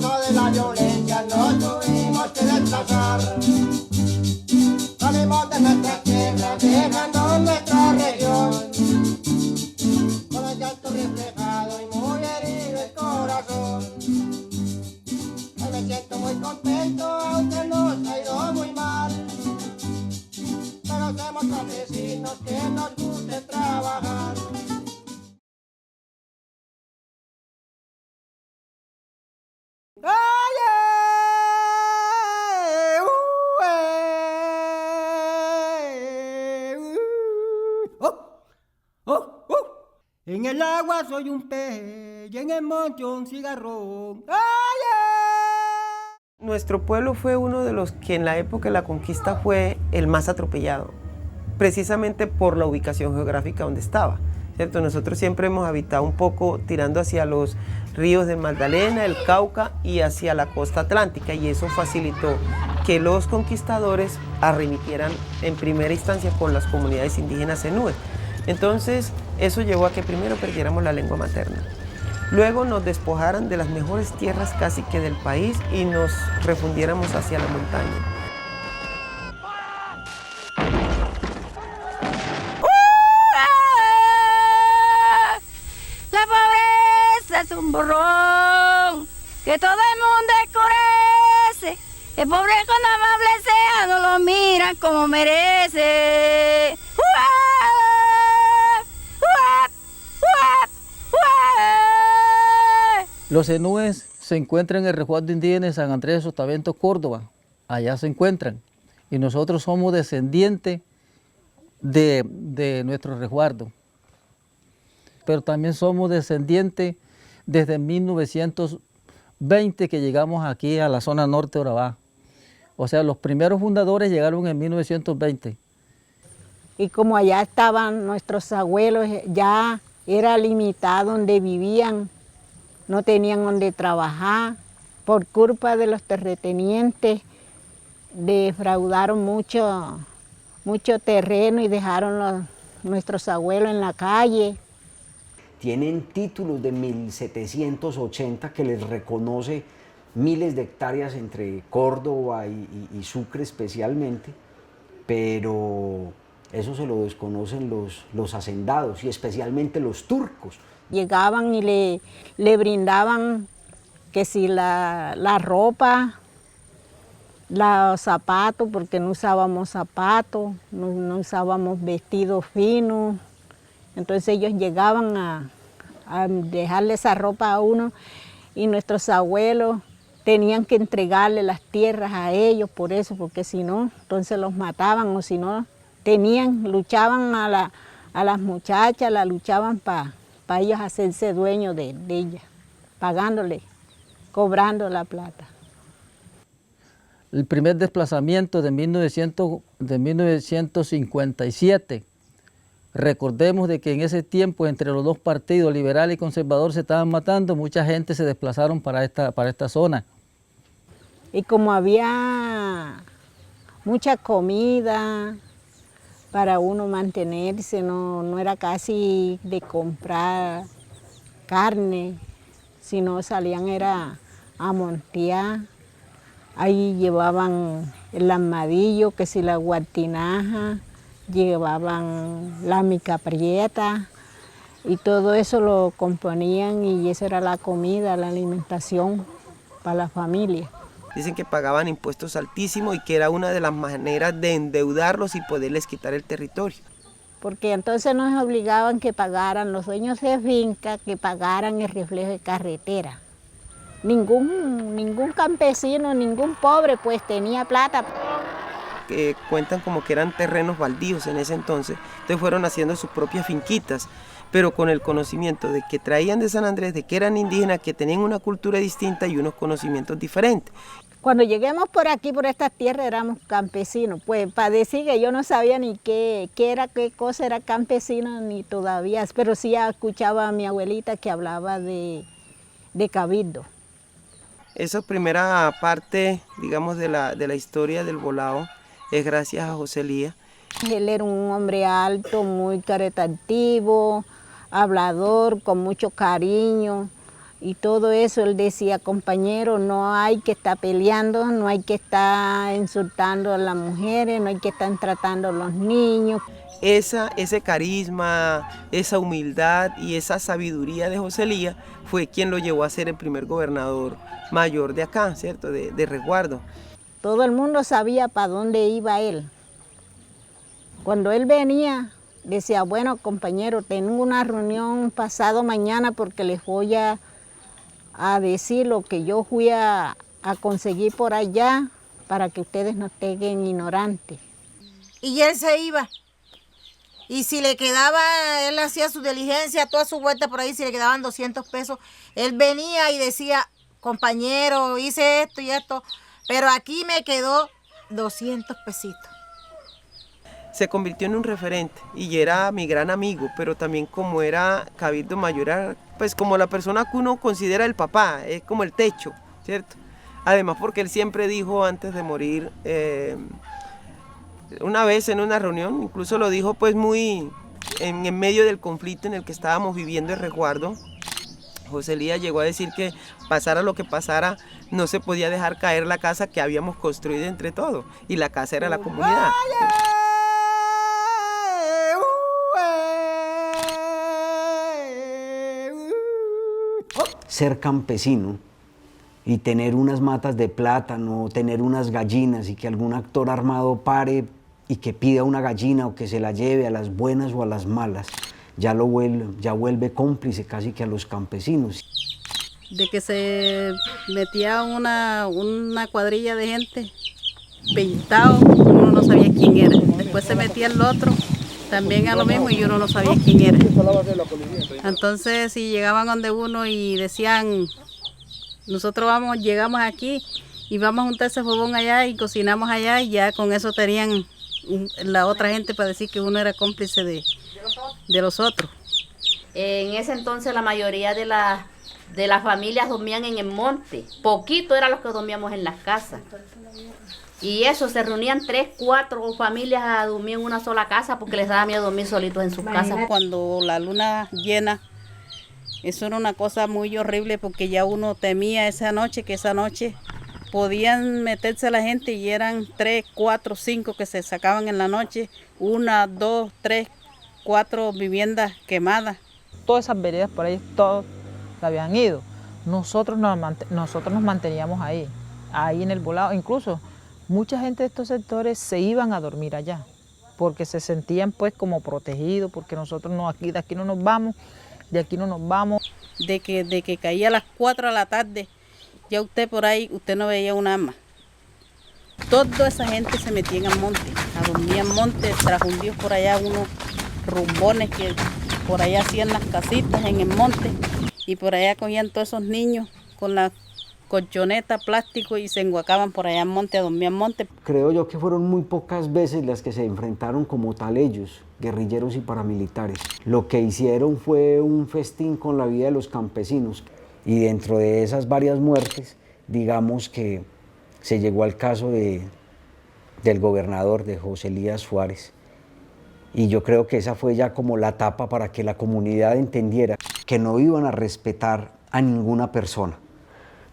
causa de la violencia nos tuvimos que desplazar. Salimos de nuestra tierra, dejando nuestra región, con el llanto reflejado y muy herido el corazón. Hoy me siento muy contento, aunque nos ha ido muy mal, pero somos campesinos que nos gusta trabajar. En el agua soy un pez y en el monte un cigarrón. Nuestro pueblo fue uno de los que en la época de la conquista fue el más atropellado, precisamente por la ubicación geográfica donde estaba, ¿cierto? Nosotros siempre hemos habitado un poco tirando hacia los ríos del Magdalena, el Cauca y hacia la costa atlántica, y eso facilitó que los conquistadores arremitieran en primera instancia con las comunidades indígenas enúes. Entonces, eso llevó a que primero perdiéramos la lengua materna. Luego nos despojaran de las mejores tierras casi que del país y nos refundiéramos hacia la montaña. La pobreza es un borrón que todo el mundo escurece. El pobre con amable sea no lo miran como merece. Los enúes se encuentran en el resguardo indígena de San Andrés de Sotavento, Córdoba. Allá se encuentran. Y nosotros somos descendientes de nuestro resguardo. Pero también somos descendientes desde 1920 que llegamos aquí a la zona norte de Urabá. O sea, los primeros fundadores llegaron en 1920. Y como allá estaban nuestros abuelos, ya era limitado donde vivían. No tenían donde trabajar, por culpa de los terratenientes, defraudaron mucho terreno y dejaron nuestros abuelos en la calle. Tienen títulos de 1780 que les reconoce miles de hectáreas entre Córdoba y Sucre especialmente, pero eso se lo desconocen los hacendados y especialmente los turcos. Llegaban y le brindaban que si la ropa, los zapatos, porque no usábamos zapatos, no usábamos vestidos finos. Entonces ellos llegaban a dejarle esa ropa a uno y nuestros abuelos tenían que entregarle las tierras a ellos por eso, porque si no, entonces los mataban, o si no, luchaban a las muchachas, la luchaban para ellos hacerse dueños de ella, pagándole, cobrando la plata. El primer desplazamiento de 1957, recordemos de que en ese tiempo entre los dos partidos, liberal y conservador, se estaban matando, mucha gente se desplazaron para esta zona. Y como había mucha comida para uno mantenerse, no era casi de comprar carne, sino salían era a montear. Ahí llevaban el armadillo, que si la guatinaja, llevaban la mica prieta y todo eso lo componían y esa era la comida, la alimentación para la familia. Dicen que pagaban impuestos altísimos y que era una de las maneras de endeudarlos y poderles quitar el territorio. Porque entonces nos obligaban que pagaran los dueños de finca, que pagaran el reflejo de carretera. Ningún campesino, ningún pobre pues tenía plata. Que cuentan como que eran terrenos baldíos en ese entonces, entonces fueron haciendo sus propias finquitas, pero con el conocimiento de que traían de San Andrés, de que eran indígenas, que tenían una cultura distinta y unos conocimientos diferentes. Cuando lleguemos por aquí, por estas tierras, éramos campesinos. Pues para decir que yo no sabía ni qué cosa era campesino, ni todavía, pero sí escuchaba a mi abuelita que hablaba de cabildo. Esa primera parte, digamos, de la historia del Volado es gracias a José Elías. Él era un hombre alto, muy caritativo, hablador, con mucho cariño. y todo eso. Él decía, compañero, no hay que estar peleando, no hay que estar insultando a las mujeres, no hay que estar tratando a los niños. Ese carisma, esa humildad y esa sabiduría de José Elías fue quien lo llevó a ser el primer gobernador mayor de acá, ¿cierto? De Resguardo. Todo el mundo sabía para dónde iba él. Cuando él venía, decía, bueno, compañero, tengo una reunión pasado mañana porque les voy a decir lo que yo fui a conseguir por allá para que ustedes no estén ignorantes. Y él se iba. Y si le quedaba, él hacía su diligencia, toda su vuelta por ahí, si le quedaban 200 pesos, él venía y decía, compañero, hice esto y esto, pero aquí me quedó 200 pesitos. Se convirtió en un referente y era mi gran amigo, pero también como era cabildo mayor, era, pues como la persona que uno considera el papá, es como el techo, ¿cierto? Además porque él siempre dijo antes de morir, una vez en una reunión, incluso lo dijo pues muy en medio del conflicto en el que estábamos viviendo en Resguardo, José Elías llegó a decir que pasara lo que pasara, no se podía dejar caer la casa que habíamos construido entre todos, y la casa era la comunidad. Ser campesino y tener unas matas de plátano, tener unas gallinas y que algún actor armado pare y que pida una gallina o que se la lleve a las buenas o a las malas, ya vuelve cómplice casi que a los campesinos. De que se metía una cuadrilla de gente pintado, uno no sabía quién era. Después se metía el otro, también a lo mismo, y uno no sabía quién era. Entonces si llegaban donde uno y decían, nosotros llegamos aquí y vamos a juntar ese fogón allá y cocinamos allá, y ya con eso tenían la otra gente para decir que uno era cómplice de los otros. En ese entonces la mayoría de las familias dormían en el monte, poquito eran los que dormíamos en las casas. Y eso, se reunían 3, 4 familias a dormir en una sola casa porque les daba miedo dormir solitos en sus casas. Cuando la luna llena, eso era una cosa muy horrible porque ya uno temía esa noche, que esa noche podían meterse la gente y eran 3, 4, 5 que se sacaban en la noche, 1, 2, 3, 4 viviendas quemadas. Todas esas veredas por ahí, todos se habían ido. Nosotros nos manteníamos ahí en el volado. Incluso mucha gente de estos sectores se iban a dormir allá porque se sentían pues como protegidos, porque nosotros de aquí no nos vamos, de aquí no nos vamos. De que caía a las 4 de la tarde, ya usted por ahí, usted no veía un alma. Toda esa gente se metía en el monte, a dormir en monte, trajundidos por allá, unos rumbones que por allá hacían las casitas en el monte, y por allá cogían todos esos niños con la colchoneta, plástico, y se enguacaban por allá en monte, a dormir en monte. Creo yo que fueron muy pocas veces las que se enfrentaron como tal ellos, guerrilleros y paramilitares. Lo que hicieron fue un festín con la vida de los campesinos, y dentro de esas varias muertes, digamos que se llegó al caso del gobernador, de José Elías Suárez, y yo creo que esa fue ya como la tapa para que la comunidad entendiera que no iban a respetar a ninguna persona.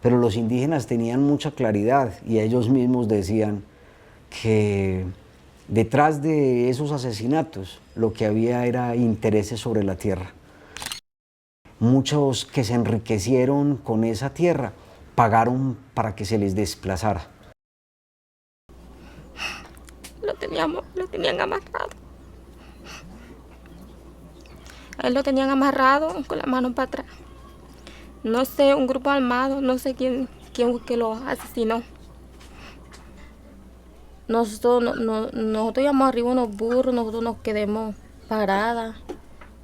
Pero los indígenas tenían mucha claridad y ellos mismos decían que detrás de esos asesinatos lo que había era intereses sobre la tierra. Muchos que se enriquecieron con esa tierra pagaron para que se les desplazara. Lo tenían amarrado. A él lo tenían amarrado con la mano para atrás. No sé, un grupo armado, no sé quién fue que lo asesinó. Nosotros íbamos arriba unos burros, nosotros nos quedamos paradas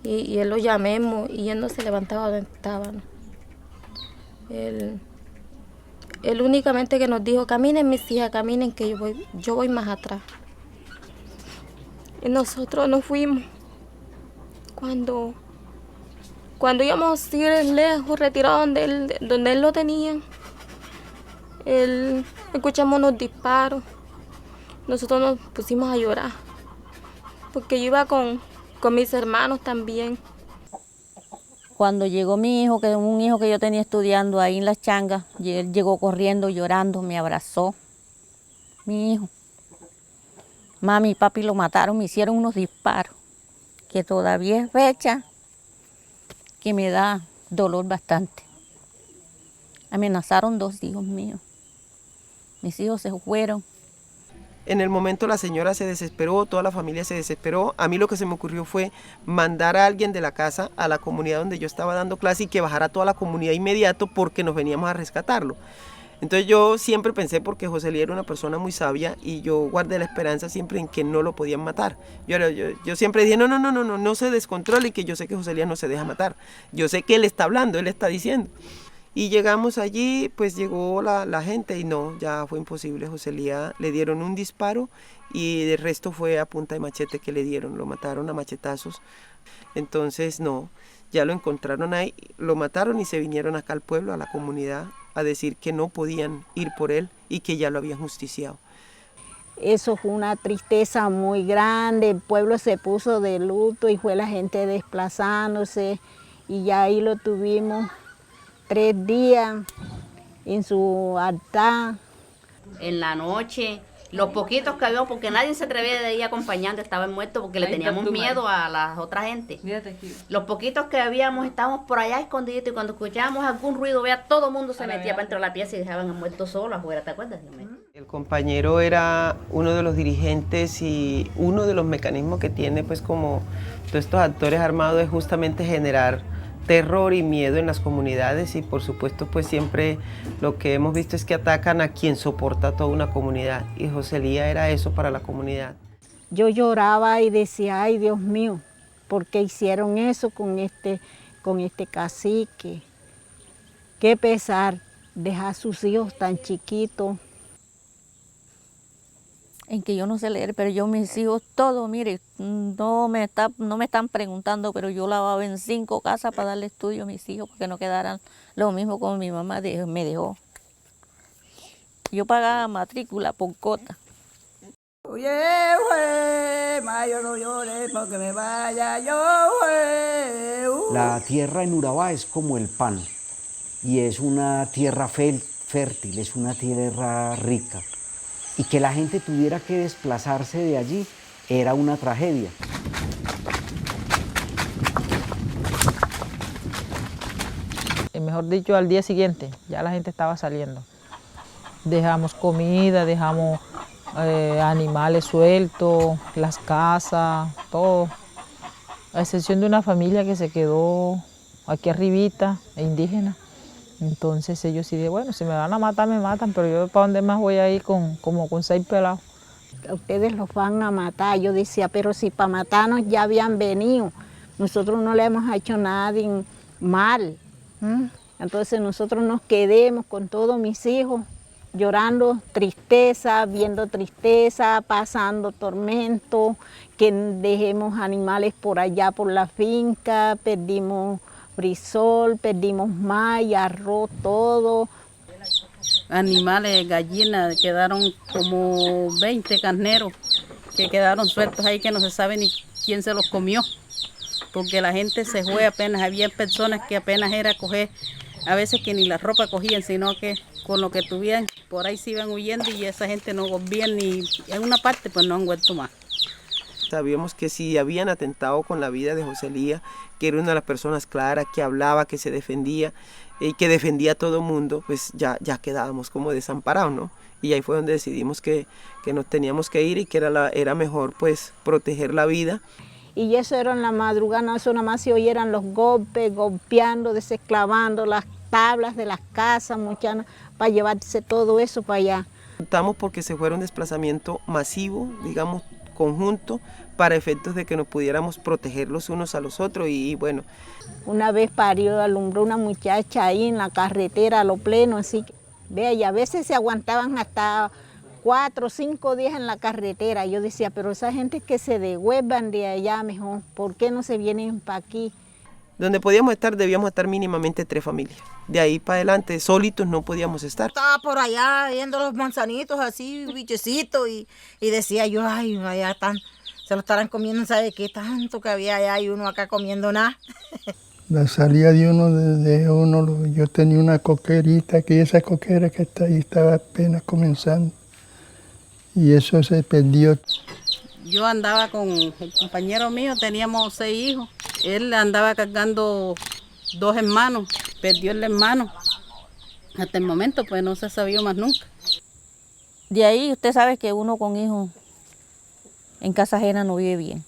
y él lo llamemos y él no se levantaba donde estaba, ¿no? Él únicamente que nos dijo, caminen mis hijas, caminen que yo voy más atrás. Y nosotros nos fuimos. Cuando íbamos a ir lejos, retirados donde él lo tenía, escuchamos unos disparos. Nosotros nos pusimos a llorar, porque yo iba con mis hermanos también. Cuando llegó mi hijo, que un hijo que yo tenía estudiando ahí en Las Changas, y él llegó corriendo, llorando, me abrazó. Mi hijo. Mami y papi lo mataron, me hicieron unos disparos, que todavía es fecha, que me da dolor bastante. Amenazaron 2 hijos míos. Mis hijos se fueron. En el momento la señora se desesperó, toda la familia se desesperó. A mí lo que se me ocurrió fue mandar a alguien de la casa a la comunidad donde yo estaba dando clase y que bajara toda la comunidad inmediato porque nos veníamos a rescatarlo. Entonces yo siempre pensé, porque José Elías era una persona muy sabia y yo guardé la esperanza siempre en que no lo podían matar. Yo siempre dije, no se descontrole, y que yo sé que José Elías no se deja matar. Yo sé que él está hablando, él está diciendo. Y llegamos allí, pues llegó la gente y no, ya fue imposible. José Elías le dieron un disparo y el resto fue a punta de machete que le dieron, lo mataron a machetazos. Entonces no, ya lo encontraron ahí, lo mataron y se vinieron acá al pueblo, a la comunidad, a decir que no podían ir por él y que ya lo habían justiciado. Eso fue una tristeza muy grande, el pueblo se puso de luto y fue la gente desplazándose y ya ahí lo tuvimos 3 días en su altar. En la noche, los poquitos que habíamos, porque nadie se atrevía de ir acompañando, estaban muertos porque le teníamos miedo a la otra gente. Los poquitos que habíamos, estábamos por allá escondiditos y cuando escuchábamos algún ruido, todo el mundo se metía para dentro de la pieza y dejaban a muertos solos afuera, ¿te acuerdas? El compañero era uno de los dirigentes y uno de los mecanismos que tiene, pues como todos estos actores armados, es justamente generar terror y miedo en las comunidades y por supuesto pues siempre lo que hemos visto es que atacan a quien soporta toda una comunidad y José Elías era eso para la comunidad. Yo lloraba y decía, ay Dios mío, ¿por qué hicieron eso con este cacique? Qué pesar dejar a sus hijos tan chiquitos. En que yo no sé leer, pero yo mis hijos todos, mire, no me están preguntando, pero yo lavaba en 5 casas para darle estudio a mis hijos, para que no quedaran lo mismo como mi mamá me dejó. Yo pagaba matrícula por cota. Oye, yo no lloré porque me vaya yo. La tierra en Urabá es como el pan y es una tierra fértil, es una tierra rica. Y que la gente tuviera que desplazarse de allí era una tragedia. Mejor dicho, al día siguiente ya la gente estaba saliendo. Dejamos comida, dejamos animales sueltos, las casas, todo. A excepción de una familia que se quedó aquí arribita, indígena. Entonces ellos sí, bueno, si me van a matar, me matan, pero yo para dónde más voy a ir como con 6 pelados. Ustedes los van a matar. Yo decía, pero si para matarnos ya habían venido, nosotros no le hemos hecho nada mal. Entonces nosotros nos quedemos con todos mis hijos, llorando tristeza, viendo tristeza, pasando tormento, que dejemos animales por allá por la finca, perdimos frisol, perdimos maíz, arroz, todo. Animales, gallinas, quedaron como 20 carneros que quedaron sueltos ahí que no se sabe ni quién se los comió, porque la gente se fue apenas, había personas que apenas era coger, a veces que ni la ropa cogían, sino que con lo que tuvieran, por ahí se iban huyendo y esa gente no volvía ni en una parte, pues no han vuelto más. Sabíamos que si habían atentado con la vida de José Elías, que era una de las personas claras, que hablaba, que se defendía y que defendía a todo el mundo, pues ya quedábamos como desamparados, ¿no? Y ahí fue donde decidimos que nos teníamos que ir y que era mejor pues proteger la vida. Y eso era en la madrugada, no, eso nada más se oyeran los golpes, golpeando, desesclavando las tablas de las casas, muchas, para llevarse todo eso para allá. Estamos porque se fuera un desplazamiento masivo, digamos, conjunto, para efectos de que nos pudiéramos proteger los unos a los otros y bueno. Una vez alumbró una muchacha ahí en la carretera a lo pleno, así que, vea, y a veces se aguantaban hasta 4 o 5 días en la carretera. Yo decía, pero esa gente que se devuelvan de allá mejor, ¿por qué no se vienen para aquí? Donde podíamos estar, debíamos estar mínimamente 3 familias. De ahí para adelante, solitos no podíamos estar. Estaba por allá viendo los manzanitos así, bichecitos, y decía yo, ay, allá se lo estarán comiendo, ¿sabe qué tanto que había allá y uno acá comiendo nada? La salida de uno, yo tenía una coquerita, que esa coquera que está ahí estaba apenas comenzando. Y eso se perdió. Yo andaba con el compañero mío, teníamos 6 hijos. Él andaba cargando 2 hermanos, perdió el hermano. Hasta el momento pues no se sabía más nunca. De ahí usted sabe que uno con hijos en casa ajena no vive bien.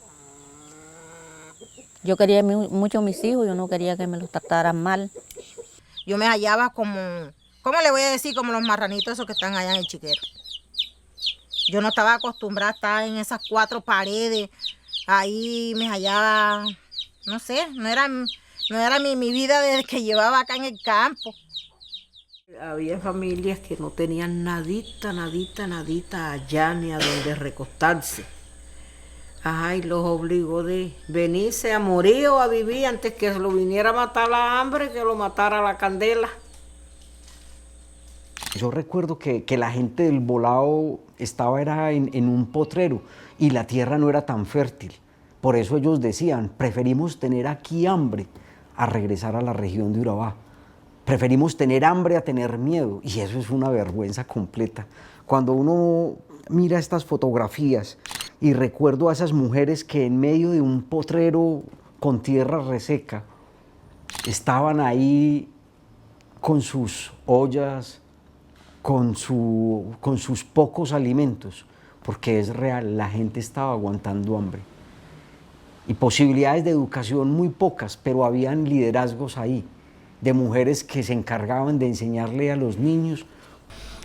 Yo quería mucho a mis hijos, yo no quería que me los trataran mal. Yo me hallaba como, ¿cómo le voy a decir? Como los marranitos esos que están allá en el chiquero. Yo no estaba acostumbrada a estar en esas 4 paredes. Ahí me hallaba, no sé, no era mi vida desde que llevaba acá en el campo. Había familias que no tenían nadita allá ni a donde recostarse. Ajá, y los obligó de venirse a morir o a vivir antes que lo viniera a matar la hambre, que lo matara la candela. Yo recuerdo que la gente del Volado era en un potrero y la tierra no era tan fértil. Por eso ellos decían, preferimos tener aquí hambre a regresar a la región de Urabá. Preferimos tener hambre a tener miedo, y eso es una vergüenza completa. Cuando uno mira estas fotografías y recuerdo a esas mujeres que en medio de un potrero con tierra reseca estaban ahí con sus ollas, con sus pocos alimentos, porque es real, la gente estaba aguantando hambre. Y posibilidades de educación muy pocas, pero habían liderazgos ahí, de mujeres que se encargaban de enseñarle a los niños.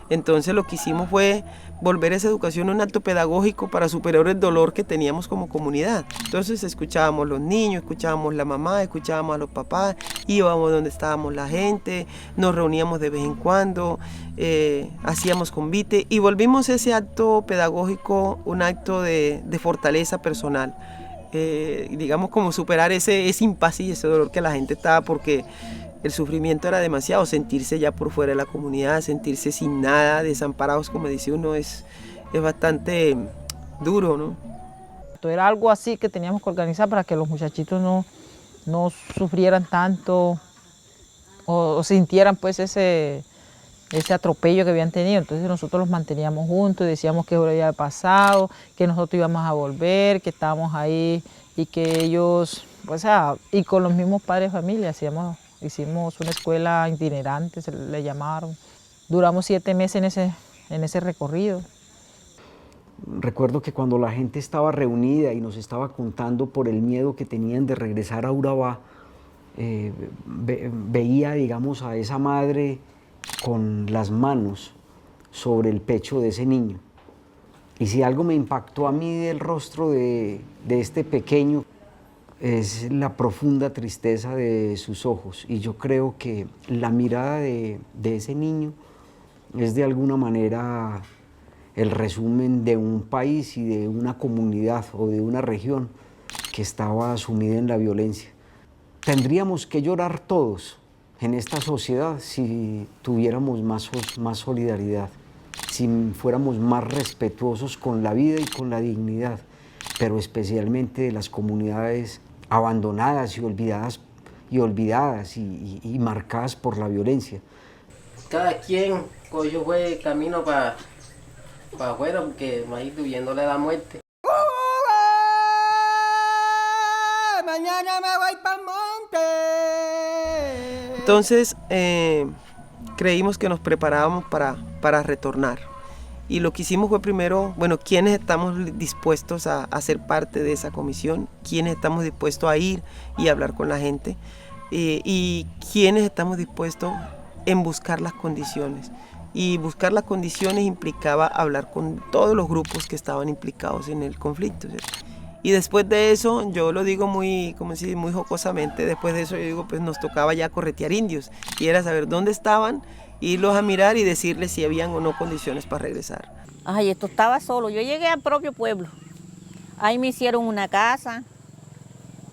Entonces lo que hicimos fue volver esa educación un acto pedagógico para superar el dolor que teníamos como comunidad. Entonces escuchábamos los niños, escuchábamos la mamá, escuchábamos a los papás, íbamos donde estábamos la gente, nos reuníamos de vez en cuando, hacíamos convite y volvimos ese acto pedagógico un acto de fortaleza personal. Digamos como superar ese impasse y ese dolor que la gente estaba, porque el sufrimiento era demasiado, sentirse ya por fuera de la comunidad, sentirse sin nada, desamparados, como dice uno, es bastante duro, ¿no? Era algo así que teníamos que organizar para que los muchachitos no sufrieran tanto o sintieran pues ese atropello que habían tenido. Entonces nosotros los manteníamos juntos y decíamos que eso había pasado, que nosotros íbamos a volver, que estábamos ahí y que ellos, pues, y con los mismos padres de familia hicimos una escuela itinerante, se le llamaron. Duramos 7 meses en ese recorrido. Recuerdo que cuando la gente estaba reunida y nos estaba contando por el miedo que tenían de regresar a Urabá, veía, digamos, a esa madre con las manos sobre el pecho de ese niño. Y si algo me impactó a mí del rostro de este pequeño, es la profunda tristeza de sus ojos. Y yo creo que la mirada de ese niño es de alguna manera el resumen de un país y de una comunidad o de una región que estaba sumida en la violencia. Tendríamos que llorar todos en esta sociedad si tuviéramos más solidaridad, si fuéramos más respetuosos con la vida y con la dignidad, pero especialmente de las comunidades abandonadas y olvidadas y marcadas por la violencia. Cada quien cogió fue camino para afuera porque va a ir huyéndole la muerte. Mañana me voy para el monte. Entonces creímos que nos preparábamos para retornar. Y lo que hicimos fue primero, bueno, ¿quiénes estamos dispuestos a ser parte de esa comisión? ¿Quiénes estamos dispuestos a ir y hablar con la gente? Y ¿quiénes estamos dispuestos en buscar las condiciones? Y buscar las condiciones implicaba hablar con todos los grupos que estaban implicados en el conflicto, ¿cierto? Y después de eso, yo lo digo muy jocosamente, después de eso yo digo, pues nos tocaba ya corretear indios, y era saber dónde estaban, irlos a mirar y decirles si habían o no condiciones para regresar. Ay, esto estaba solo, yo llegué al propio pueblo, ahí me hicieron una casa,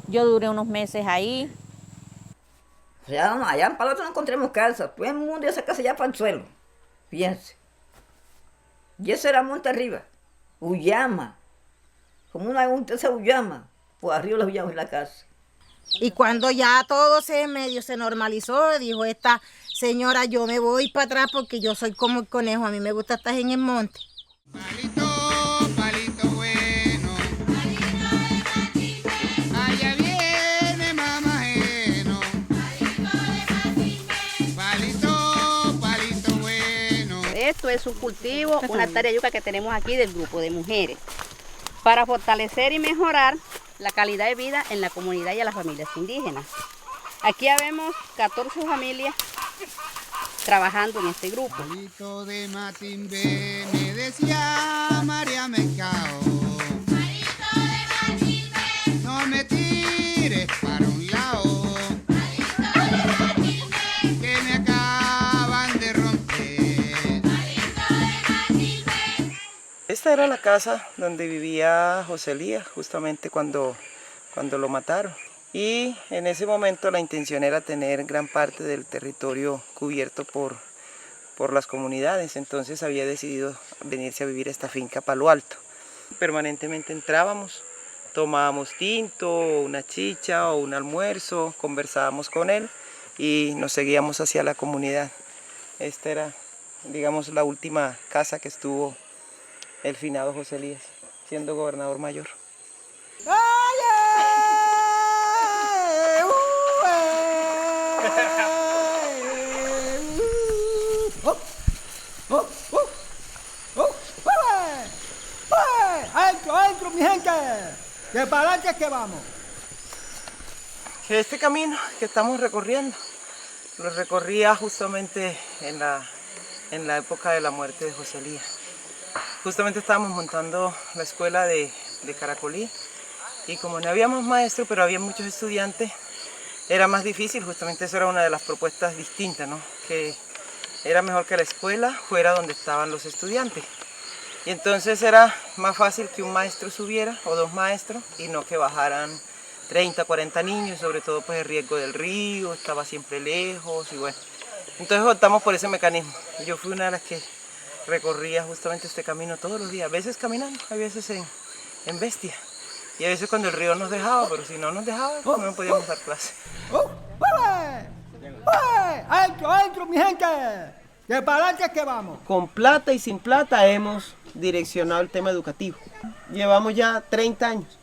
yo duré unos meses ahí. Allá en Palo Alto no encontramos casa, todo el mundo esa casa ya para el suelo, fíjense. Y eso era monte arriba, Uyama. Como un esa Uyama, por arriba los Uyamas en la casa. Y cuando ya todo se medio se normalizó, dijo esta señora, yo me voy para atrás porque yo soy como el conejo, a mí me gusta estar en el monte. Palito bueno, allá viene mamajeno. Palito bueno. Esto es un cultivo, una hectárea de yuca que tenemos aquí del grupo de mujeres para fortalecer y mejorar la calidad de vida en la comunidad y a las familias indígenas. Aquí vemos 14 familias trabajando en este grupo. Palito de Matimbé, me decía María Mercado. Palito de Matimbé, no me tires para un lado. Palito de Matimbé, que me acaban de romper. Palito de Matimbé. Esta era la casa donde vivía José Elías, justamente cuando lo mataron. Y en ese momento la intención era tener gran parte del territorio cubierto por las comunidades, entonces había decidido venirse a vivir a esta finca Palo Alto. Permanentemente entrábamos, tomábamos tinto, una chicha o un almuerzo, conversábamos con él y nos seguíamos hacia la comunidad. Esta era, digamos, la última casa que estuvo el finado José Elías, siendo gobernador mayor. ¡Adentro, mi gente! ¡Que para adelante que vamos! Este camino que estamos recorriendo, lo recorría justamente en la época de la muerte de José Elías. Justamente estábamos montando la escuela de Caracolí y como no habíamos maestros, pero había muchos estudiantes, era más difícil, justamente eso era una de las propuestas distintas, ¿no? Que era mejor que la escuela fuera donde estaban los estudiantes. Y entonces era más fácil que un maestro subiera o dos maestros y no que bajaran 30, 40 niños, sobre todo pues el riesgo del río, estaba siempre lejos y bueno. Entonces optamos por ese mecanismo. Yo fui una de las que recorría justamente este camino todos los días, a veces caminando, a veces en bestia. Y a veces cuando el río nos dejaba, pero si no nos dejaba, no podíamos dar clase. ¡Adentro, mi gente! ¡Que para adelante que vamos! Con plata y sin plata hemos direccionado el tema educativo. Llevamos ya 30 años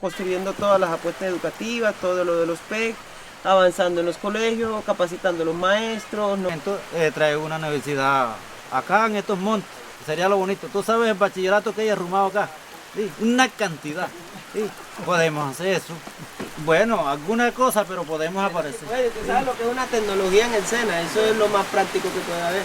construyendo todas las apuestas educativas, todo lo de los PEC, avanzando en los colegios, capacitando a los maestros. Trae una universidad acá en estos montes, sería lo bonito. Tú sabes el bachillerato que hay arrumado acá, ¿sí? Una cantidad, ¿sí? Podemos hacer eso. Bueno, alguna cosa, pero podemos aparecer. Bueno, tú sabes lo que es una tecnología en el SENA, eso es lo más práctico que puede haber.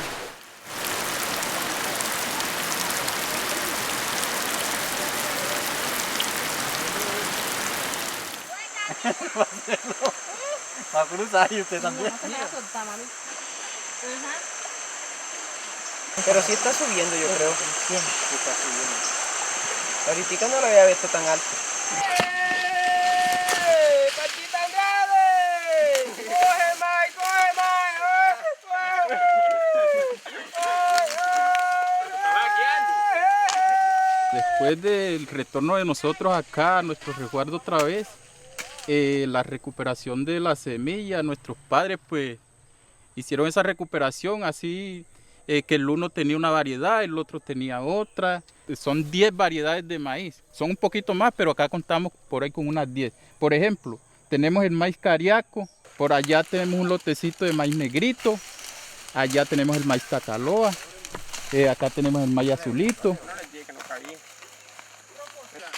Va a cruzar y usted también. Pero sí está subiendo, yo creo. Sí está subiendo. Ahorita no lo había visto tan alto. Después del retorno de nosotros acá a nuestro resguardo otra vez, la recuperación de la semilla, nuestros padres pues hicieron esa recuperación así que el uno tenía una variedad, el otro tenía otra. Son 10 variedades de maíz, son un poquito más, pero acá contamos por ahí con unas 10. Por ejemplo, tenemos el maíz cariaco, por allá tenemos un lotecito de maíz negrito, allá tenemos el maíz cataloa, acá tenemos el maíz azulito.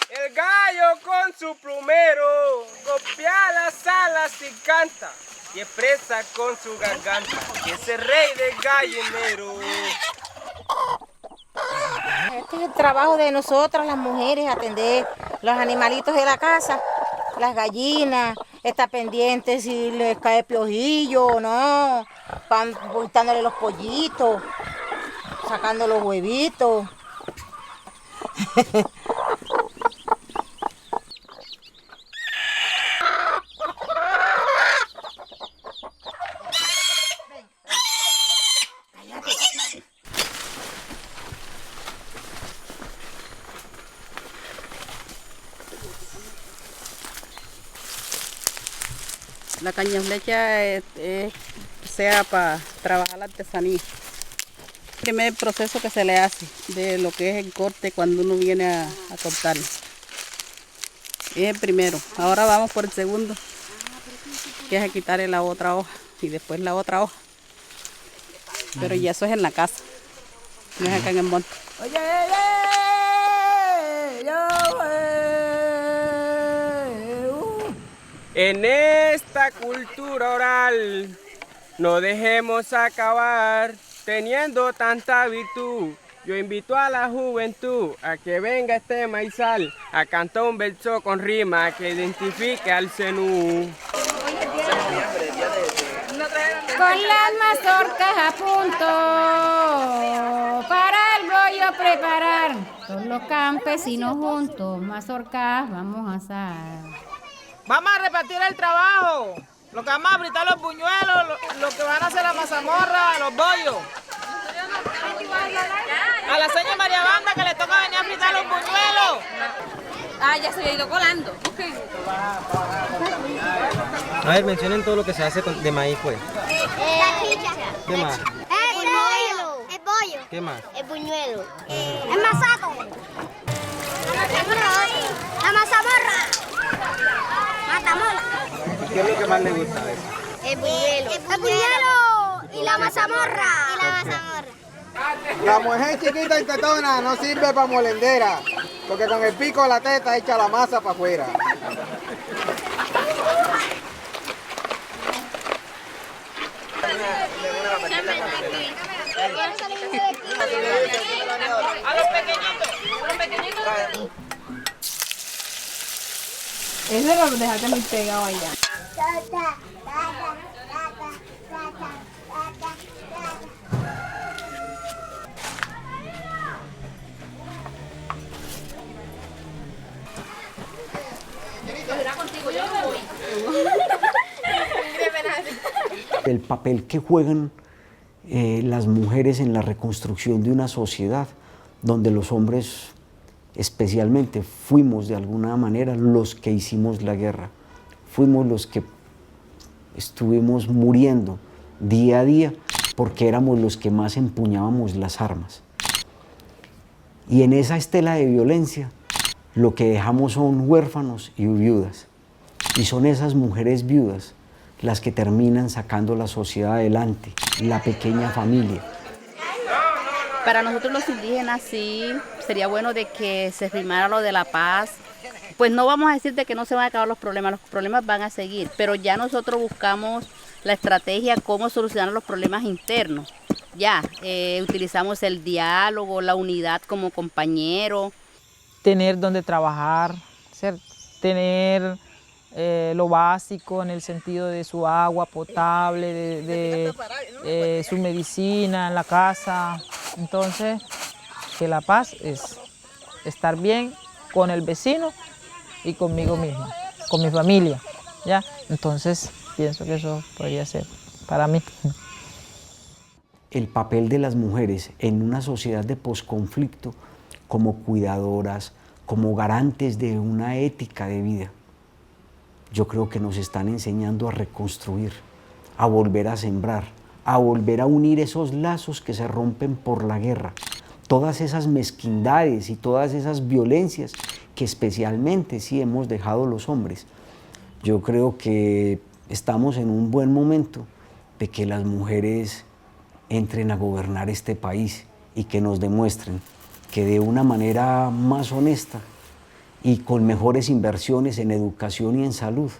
El gallo con su plumero golpea las alas y canta y expresa con su garganta que es el rey del gallinero. Este es el trabajo de nosotras las mujeres, atender los animalitos de la casa, las gallinas, estar pendientes si les cae piojillo o no, quitándole los pollitos, sacando los huevitos. La caña flecha sea para trabajar la artesanía. El primer proceso que se le hace de lo que es el corte cuando uno viene a cortar. Es el primero. Ahora vamos por el segundo, que es a quitarle la otra hoja y después la otra hoja. Pero ya eso es en la casa, no es acá en el monte. En esta cultura oral no dejemos acabar teniendo tanta virtud. Yo invito a la juventud a que venga este maizal a cantar un verso con rima que identifique al cenú. Con las mazorcas a punto para el bollo preparar. Todos los campesinos juntos, mazorcas vamos a asar. Vamos a repartir el trabajo. Lo que vamos a fritar los buñuelos, lo que van a hacer la mazamorra, los bollos. A la señora María Banda que le toca venir a fritar los buñuelos. Ah, ya se había ido colando. A ver, mencionen todo lo que se hace de maíz, pues. La chicha. ¿Qué más? El bollo. ¿Qué más? El buñuelo. El masato. La mazamorra. Matamola. ¿Qué es lo que más le gusta de eso? El buñuelo. El buñuelo y la mazamorra. Y la mazamorra. La mujer chiquita y tetona no sirve para molendera, porque con el pico de la teta echa la masa para afuera. A los pequeñitos. Ese lo dejaste muy pegado allá. El papel que juegan las mujeres en la reconstrucción de una sociedad donde los hombres especialmente fuimos de alguna manera los que hicimos la guerra, fuimos los que estuvimos muriendo día a día porque éramos los que más empuñábamos las armas. Y en esa estela de violencia lo que dejamos son huérfanos y viudas. Y son esas mujeres viudas las que terminan sacando la sociedad adelante, la pequeña familia. Para nosotros los indígenas sí sería bueno de que se firmara lo de la paz. Pues no vamos a decir de que no se van a acabar los problemas van a seguir, pero ya nosotros buscamos la estrategia cómo solucionar los problemas internos. Ya, utilizamos el diálogo, la unidad como compañero. Tener donde trabajar, tener lo básico en el sentido de su agua potable, de su medicina en la casa. Entonces, que la paz es estar bien con el vecino y conmigo misma, con mi familia, ¿ya? Entonces, pienso que eso podría ser para mí. El papel de las mujeres en una sociedad de posconflicto como cuidadoras, como garantes de una ética de vida. Yo creo que nos están enseñando a reconstruir, a volver a sembrar, a volver a unir esos lazos que se rompen por la guerra, todas esas mezquindades y todas esas violencias que especialmente sí hemos dejado los hombres. Yo creo que estamos en un buen momento de que las mujeres entren a gobernar este país y que nos demuestren que de una manera más honesta y con mejores inversiones en educación y en salud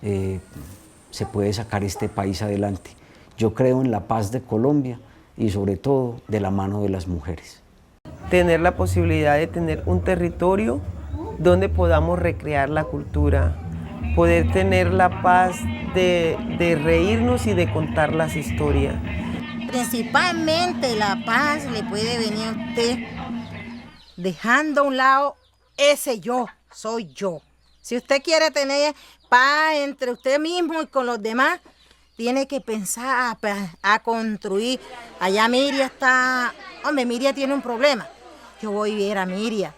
se puede sacar este país adelante. Yo creo en la paz de Colombia y sobre todo de la mano de las mujeres. Tener la posibilidad de tener un territorio donde podamos recrear la cultura, poder tener la paz de reírnos y de contar las historias. Principalmente la paz le puede venir a usted dejando a un lado ese yo, soy yo. Si usted quiere tener paz entre usted mismo y con los demás, tiene que pensar a construir. Allá Miria está, hombre, Miria tiene un problema. Yo voy a ver a Miria.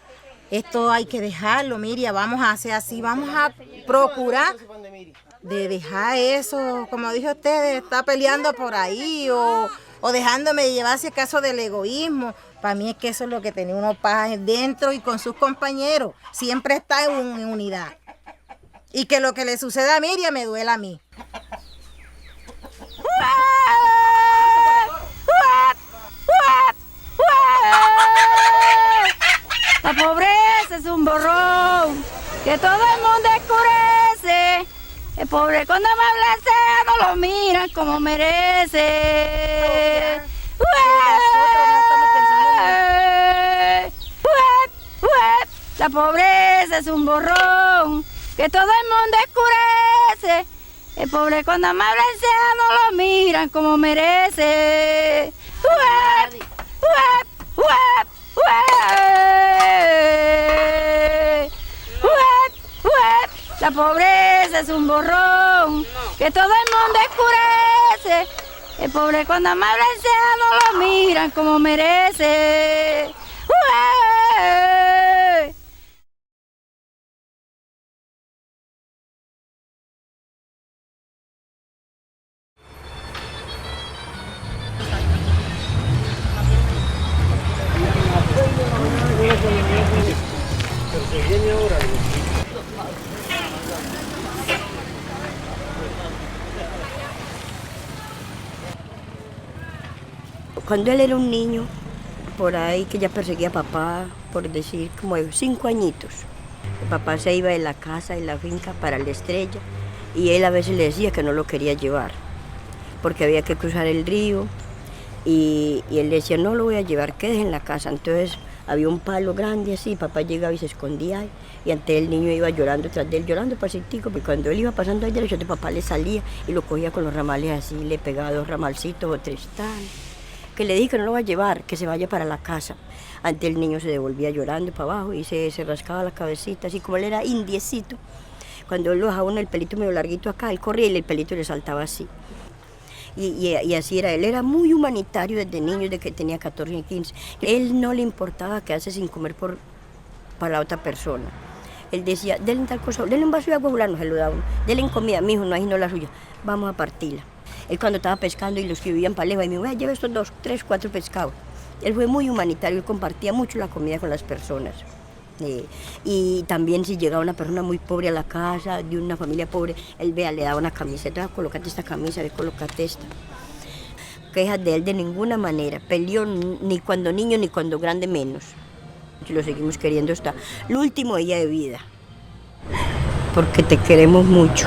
Esto hay que dejarlo, Miria, vamos a hacer así, vamos a procurar de dejar eso, como dijo usted, de estar peleando por ahí o dejándome llevar si acaso del egoísmo. Para mí es que eso es lo que tenía uno paz dentro y con sus compañeros. Siempre está en unidad. Y que lo que le suceda a Miriam me duela a mí. La pobreza es un borrón que todo el mundo oscurece. El pobre cuando me habla no lo miran como merece. La pobreza es un borrón que todo el mundo oscurece. El pobre cuando me habla no lo miran como merece. La pobreza es un borrón que todo el mundo oscurece. El pobre cuando me habla no lo miran como merece. Cuando él era un niño, por ahí que ya perseguía a papá, por decir, como de 5 añitos. El papá se iba de la casa, de la finca, para la Estrella, y él a veces le decía que no lo quería llevar, porque había que cruzar el río, y él le decía, no lo voy a llevar, quédese en la casa. Entonces había un palo grande así, papá llegaba y se escondía ahí, y ante el niño iba llorando tras de él, llorando pasitico, porque cuando él iba pasando ahí derecho, de papá le salía y lo cogía con los ramales así, le pegaba 2 ramalcitos o 3 tal. Que le dije que no lo va a llevar, que se vaya para la casa. Ante el niño se devolvía llorando para abajo y se rascaba la cabecita, así como él era indiecito. Cuando él lo dejaba el pelito medio larguito acá, él corría y el pelito le saltaba así. Y así era, él era muy humanitario desde niño, desde que tenía 14 y 15. Él no le importaba quedarse sin comer para la otra persona. Él decía, denle tal cosa, denle un vaso de agua, fulano, se lo daba. Denle en comida, mijo, no hay no la suya, vamos a partirla. Él cuando estaba pescando y los que vivían para lejos, y me dijo, lleva estos 2, 3, 4 pescados. Él fue muy humanitario, él compartía mucho la comida con las personas. Y también si llegaba una persona muy pobre a la casa, de una familia pobre, él le daba una camiseta, colócate esta camisa, colócate esta. Quejas de él de ninguna manera, peleó ni cuando niño ni cuando grande menos. Lo seguimos queriendo hasta el último día de vida. Porque te queremos mucho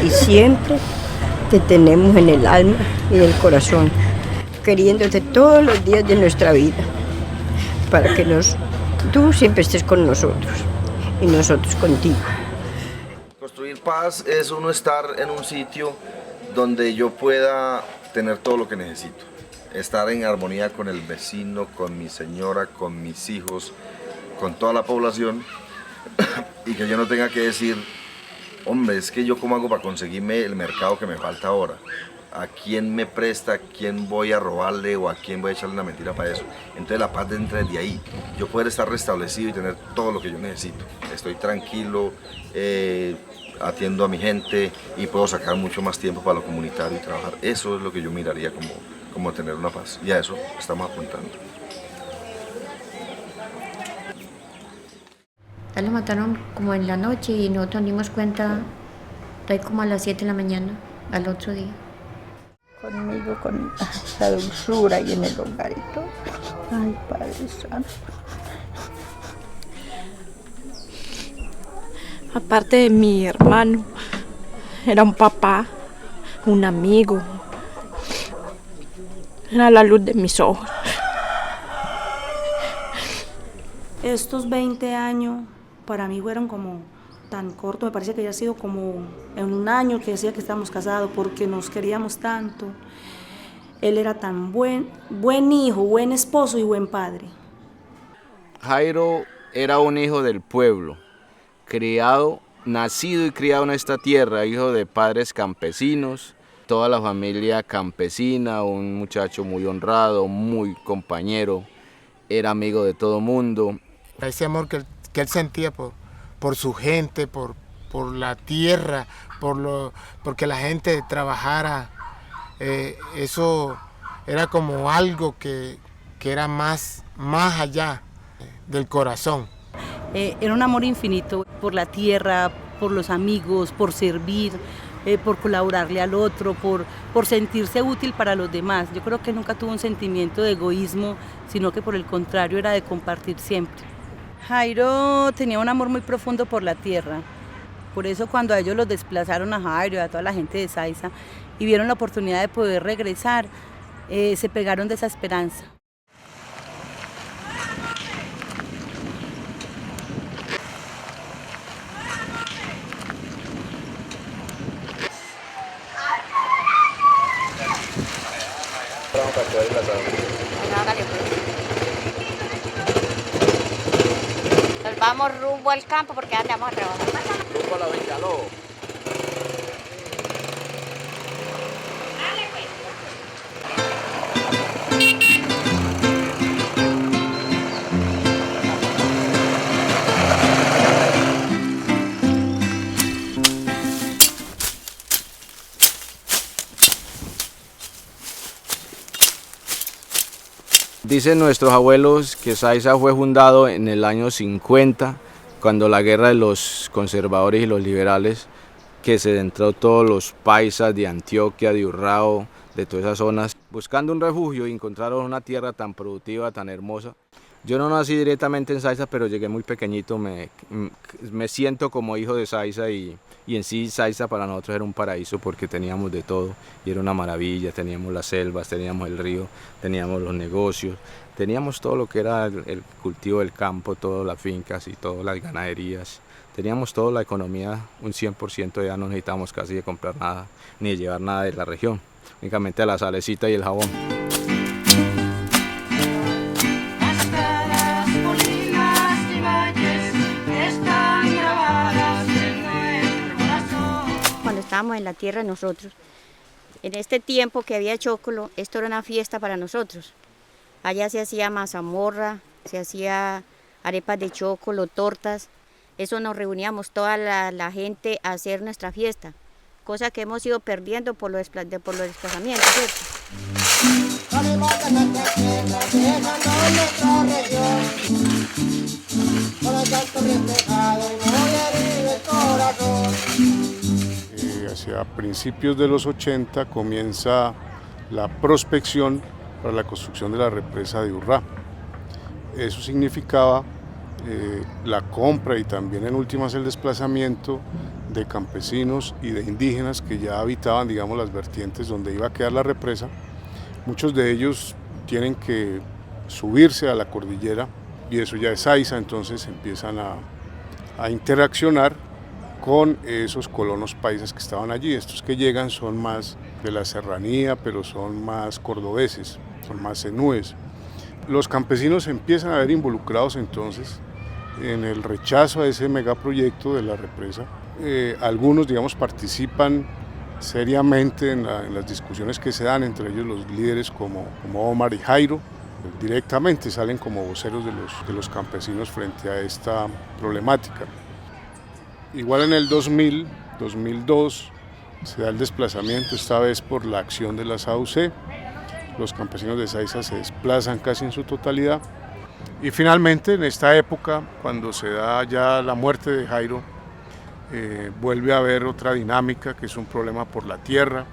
y siempre te tenemos en el alma y en el corazón, queriéndote todos los días de nuestra vida, para que tú siempre estés con nosotros y nosotros contigo. Construir paz es uno estar en un sitio donde yo pueda tener todo lo que necesito, estar en armonía con el vecino, con mi señora, con mis hijos, con toda la población, y que yo no tenga que decir, hombre, es que yo cómo hago para conseguirme el mercado que me falta ahora, a quién me presta, a quién voy a robarle o a quién voy a echarle una mentira para eso. Entonces la paz entra de ahí, yo poder estar restablecido y tener todo lo que yo necesito. Estoy tranquilo, atiendo a mi gente y puedo sacar mucho más tiempo para lo comunitario y trabajar. Eso es lo que yo miraría como tener una paz, y a eso estamos apuntando. A él lo mataron como en la noche y nosotros nos dimos cuenta de ahí como a las 7 de la mañana, al otro día. Conmigo, con esa dulzura y en el hogar y todo. Ay, Padre Santo. Aparte de mi hermano, era un papá, un amigo. Era la luz de mis ojos. Estos 20 años para mí fueron como tan cortos, me parece que ya ha sido como en un año que decía que estábamos casados porque nos queríamos tanto. Él era tan buen hijo, buen esposo y buen padre. Jairo era un hijo del pueblo, nacido y criado en esta tierra, hijo de padres campesinos, toda la familia campesina, un muchacho muy honrado, muy compañero, era amigo de todo mundo. Ese amor que él sentía por su gente, por por la tierra, porque la gente trabajara. Eso era como algo que era más allá del corazón. Era un amor infinito por la tierra, por los amigos, por servir, por colaborarle al otro, por sentirse útil para los demás. Yo creo que nunca tuvo un sentimiento de egoísmo, sino que por el contrario era de compartir siempre. Jairo tenía un amor muy profundo por la tierra. Por eso cuando a ellos los desplazaron a Jairo y a toda la gente de Saiza y vieron la oportunidad de poder regresar, se pegaron de esa esperanza. Nos vamos rumbo al campo porque andamos a trabajar. Rumbo a la Villaló. Dicen nuestros abuelos que Saiza fue fundado en el año 50, cuando la guerra de los conservadores y los liberales, que se entró todos los paisas de Antioquia, de Urrao, de todas esas zonas, buscando un refugio y encontraron una tierra tan productiva, tan hermosa. Yo no nací directamente en Saiza, pero llegué muy pequeñito, me siento como hijo de Saiza y en sí Saiza para nosotros era un paraíso porque teníamos de todo y era una maravilla, teníamos las selvas, teníamos el río, teníamos los negocios, teníamos todo lo que era el cultivo del campo, todas las fincas y todas las ganaderías, teníamos toda la economía, un 100%, ya no necesitábamos casi de comprar nada ni de llevar nada de la región, únicamente la salecita y el jabón. Estábamos en la tierra nosotros. En este tiempo que había chocolo, esto era una fiesta para nosotros. Allá se hacía mazamorra, se hacía arepas de chocolo, tortas. Eso nos reuníamos toda la gente a hacer nuestra fiesta, cosa que hemos ido perdiendo por los desplazamientos, ¿cierto? Hacia principios de los 80 comienza la prospección para la construcción de la represa de Urrá. Eso significaba la compra y también en últimas el desplazamiento de campesinos y de indígenas que ya habitaban, digamos, las vertientes donde iba a quedar la represa. Muchos de ellos tienen que subirse a la cordillera y eso ya es Saiza, entonces empiezan a interaccionar con esos colonos paisas que estaban allí. Estos que llegan son más de la serranía, pero son más cordobeses, son más zenúes. Los campesinos se empiezan a ver involucrados entonces en el rechazo a ese megaproyecto de la represa. Algunos, digamos, participan seriamente en las discusiones que se dan, entre ellos los líderes como Omar y Jairo, directamente salen como voceros de los campesinos frente a esta problemática. Igual en el 2002 se da el desplazamiento, esta vez por la acción de la SAUC. Los campesinos de Saiza se desplazan casi en su totalidad. Y finalmente, en esta época, cuando se da ya la muerte de Jairo, vuelve a haber otra dinámica, que es un problema por la tierra.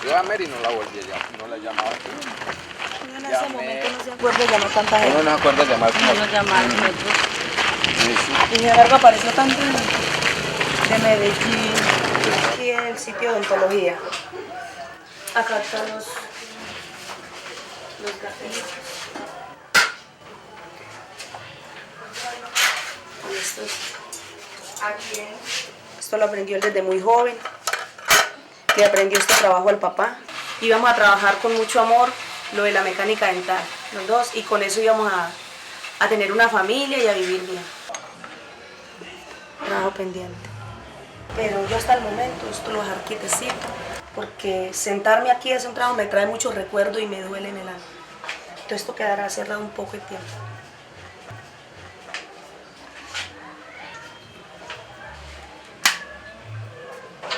Yo a Mary no la volví a llamar, no la llamaba. En ese momento no se acuerda de llamar tanta gente. Uno no se acuerda de llamar como... No nos llamaron nosotros. Sí, sí. Y sin embargo apareció tanto de Medellín, aquí en el sitio de odontología. Acá están los gatitos. Y estos aquí. Esto lo aprendió él desde muy joven. Le aprendió este trabajo al papá. Íbamos a trabajar con mucho amor lo de la mecánica dental, los dos, y con eso íbamos a tener una familia y a vivir bien. Trabajo pendiente. Pero yo hasta el momento esto lo dejar quietecito, porque sentarme aquí a hacer un trabajo me trae mucho recuerdo y me duele en el alma. Entonces esto quedará cerrado un poco de tiempo.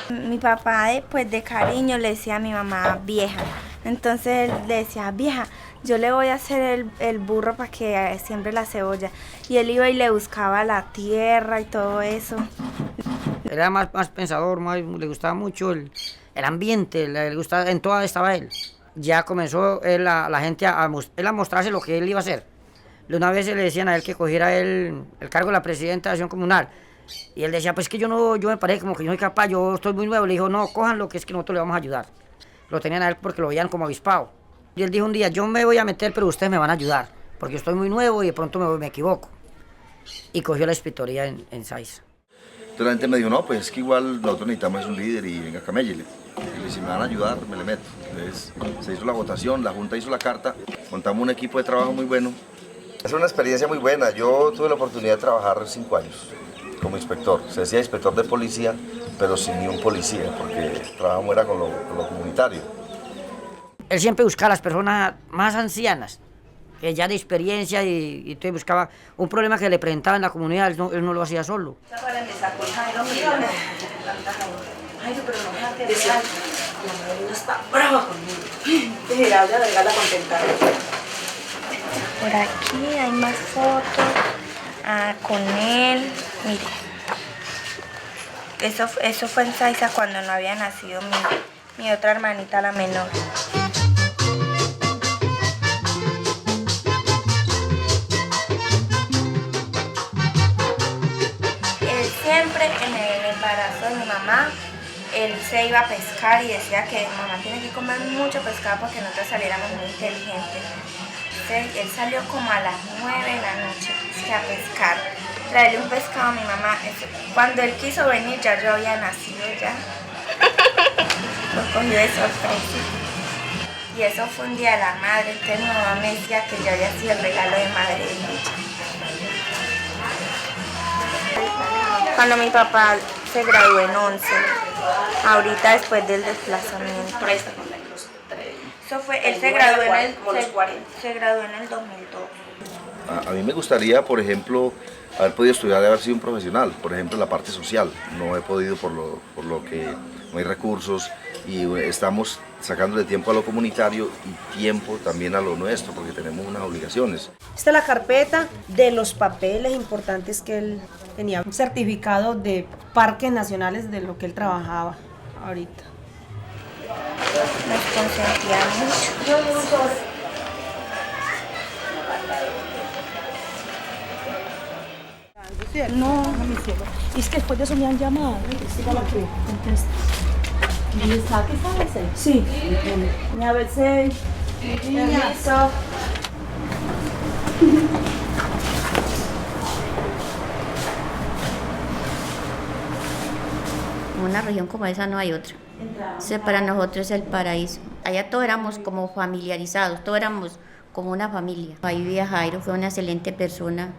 Mi papá, pues de cariño, le decía a mi mamá vieja. Entonces él le decía, vieja, yo le voy a hacer el burro para que siembre la cebolla. Y él iba y le buscaba la tierra y todo eso. Era más pensador, le gustaba mucho el ambiente, le gustaba, en toda estaba él. Ya comenzó la gente a mostrarse lo que él iba a hacer. Una vez le decían a él que cogiera el cargo de la presidenta de acción comunal. Y él decía, pues que yo me parece como que yo no soy capaz, yo estoy muy nuevo. Le dijo, no, cójanlo, que es que nosotros le vamos a ayudar. Lo tenían a él porque lo veían como avispado. Y él dijo un día, yo me voy a meter, pero ustedes me van a ayudar, porque yo estoy muy nuevo y de pronto me equivoco. Y cogió la inspectoría en Saiza. Entonces la gente me dijo, no, pues es que igual nosotros necesitamos un líder y venga, caméllele. Y si me van a ayudar, me le meto. Entonces se hizo la votación, la Junta hizo la carta, montamos un equipo de trabajo muy bueno. Es una experiencia muy buena. Yo tuve la oportunidad de trabajar 5 años como inspector. Se decía inspector de policía, pero sin ni un policía, porque trabajamos era con lo comunitario. Él siempre buscaba a las personas más ancianas, que ya de experiencia, y entonces buscaba un problema que le presentaba en la comunidad, él no lo hacía solo. Decía, la madrina está brava conmigo. Dejará de agregarla a contentar. Por aquí hay más fotos con él. Mire, eso fue en Saiza cuando no había nacido mi otra hermanita, la menor. Él siempre en el embarazo de mi mamá, él se iba a pescar y decía que mamá tiene que comer mucho pescado para que nosotros saliéramos muy inteligentes. Entonces, él salió como a las 9 de la noche a pescar, traerle un pescado a mi mamá. Cuando él quiso venir ya yo había nacido ya. Lo cogió de sorpresa. Y eso fue un día de la madre, entonces mi mamá me decía que yo había sido el regalo de madre de ella. Cuando mi papá se graduó en 11, ahorita después del desplazamiento. Por ahí está con los 3. Eso fue, él se graduó en el 2002. A mí me gustaría, por ejemplo, haber podido estudiar y haber sido un profesional, por ejemplo, en la parte social. No he podido por lo que no hay recursos y estamos sacándole tiempo a lo comunitario y tiempo también a lo nuestro, porque tenemos unas obligaciones. Esta es la carpeta de los papeles importantes que él tenía. Un certificado de parques nacionales de lo que él trabajaba ahorita. Nos consentía mucho. No, mi cielo. Es que después de eso me han llamado. Dígala que contesta. ¿Y está que sabe? Sí. A ver si. Permiso. En una región como esa no hay otra. Entonces para nosotros es el paraíso. Allá todos éramos como familiarizados, todos éramos como una familia. Ahí vivía Jairo, fue una excelente persona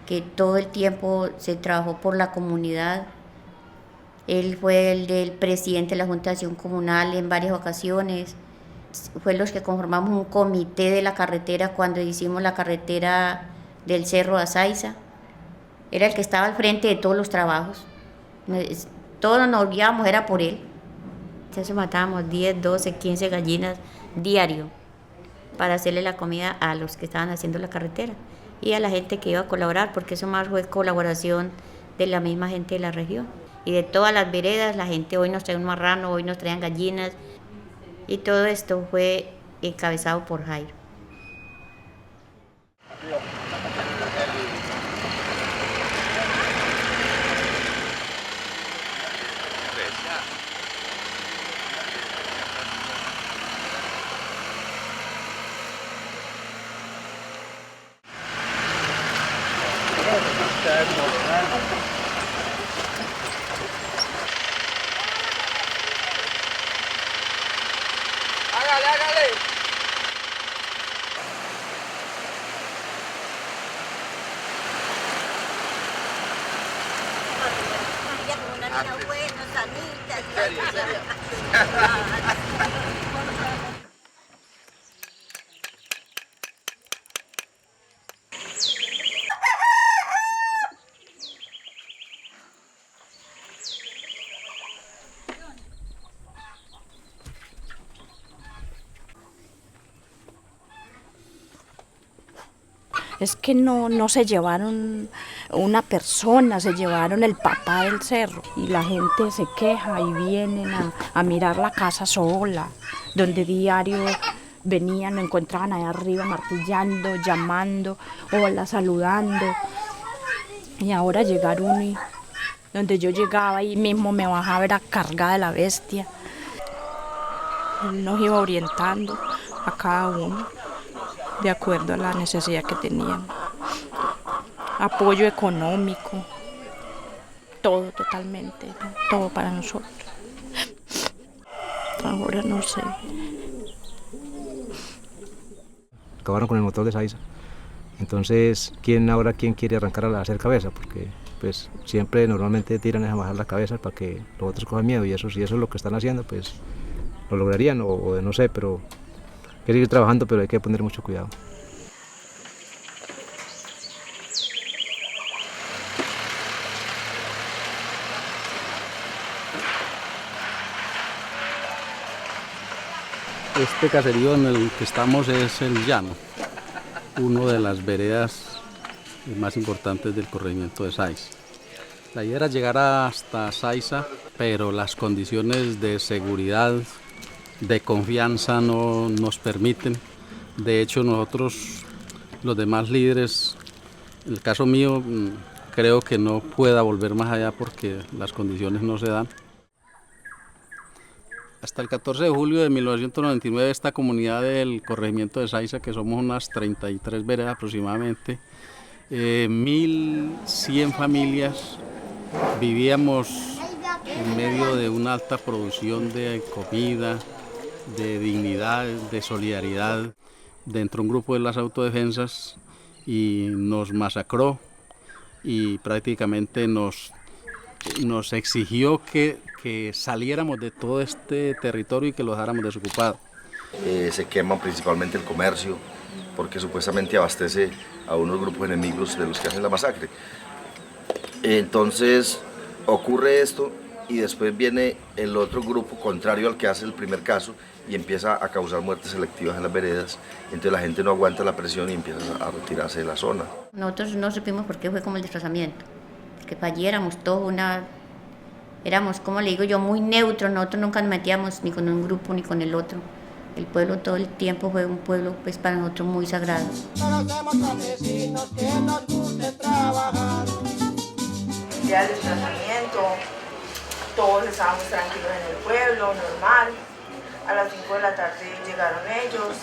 que todo el tiempo se trabajó por la comunidad. Él fue el del presidente de la Junta de Acción Comunal en varias ocasiones. Fue los que conformamos un comité de la carretera cuando hicimos la carretera del Cerro a Saiza. Era el que estaba al frente de todos los trabajos. Todos nos guiábamos, era por él. Entonces matábamos 10, 12, 15 gallinas diario para hacerle la comida a los que estaban haciendo la carretera y a la gente que iba a colaborar, porque eso más fue colaboración de la misma gente de la región. Y de todas las veredas, la gente hoy nos trae un marrano, hoy nos traían gallinas, y todo esto fue encabezado por Jairo. Hágale, hágale. Es que no se llevaron una persona, se llevaron el papá del cerro. Y la gente se queja y vienen a mirar la casa sola, donde diario venían, lo encontraban allá arriba martillando, llamando, hola, saludando. Y ahora llegar uno y donde yo llegaba ahí mismo me bajaba, era cargada de la bestia. Él nos iba orientando a cada uno de acuerdo a la necesidad que tenían. Apoyo económico, todo totalmente, ¿no? Todo para nosotros. Ahora no sé. Acabaron con el motor de Saiza. Entonces, ¿quién quiere arrancar a hacer cabeza? Porque pues siempre normalmente tiran a bajar la cabeza para que los otros cojan miedo, y eso, si eso es lo que están haciendo, pues lo lograrían, o no sé, pero hay que seguir trabajando, pero hay que poner mucho cuidado. Este caserío en el que estamos es el Llano, una de las veredas más importantes del corregimiento de Saiza. La idea era llegar hasta Saiza, pero las condiciones de seguridad, de confianza no nos permiten. De hecho, nosotros, los demás líderes, en el caso mío, creo que no pueda volver más allá porque las condiciones no se dan. Hasta el 14 de julio de 1999, esta comunidad del corregimiento de Saiza, que somos unas 33 veredas aproximadamente, 1.100 familias, vivíamos en medio de una alta producción de comida, de dignidad, de solidaridad, dentro de un grupo de las autodefensas, y nos masacró y prácticamente nos exigió que saliéramos de todo este territorio y que lo dejáramos desocupado. Se quema principalmente el comercio, porque supuestamente abastece a unos grupos enemigos de los que hacen la masacre. Entonces ocurre esto y después viene el otro grupo contrario al que hace el primer caso y empieza a causar muertes selectivas en las veredas. Entonces la gente no aguanta la presión y empieza a retirarse de la zona. Nosotros no supimos por qué fue como el desplazamiento, porque para allí éramos todos éramos, como le digo yo, muy neutros. Nosotros nunca nos metíamos ni con un grupo ni con el otro. El pueblo todo el tiempo fue un pueblo, pues, para nosotros muy sagrado. El día del desplazamiento, todos estábamos tranquilos en el pueblo, normal. A las 5 de la tarde llegaron ellos,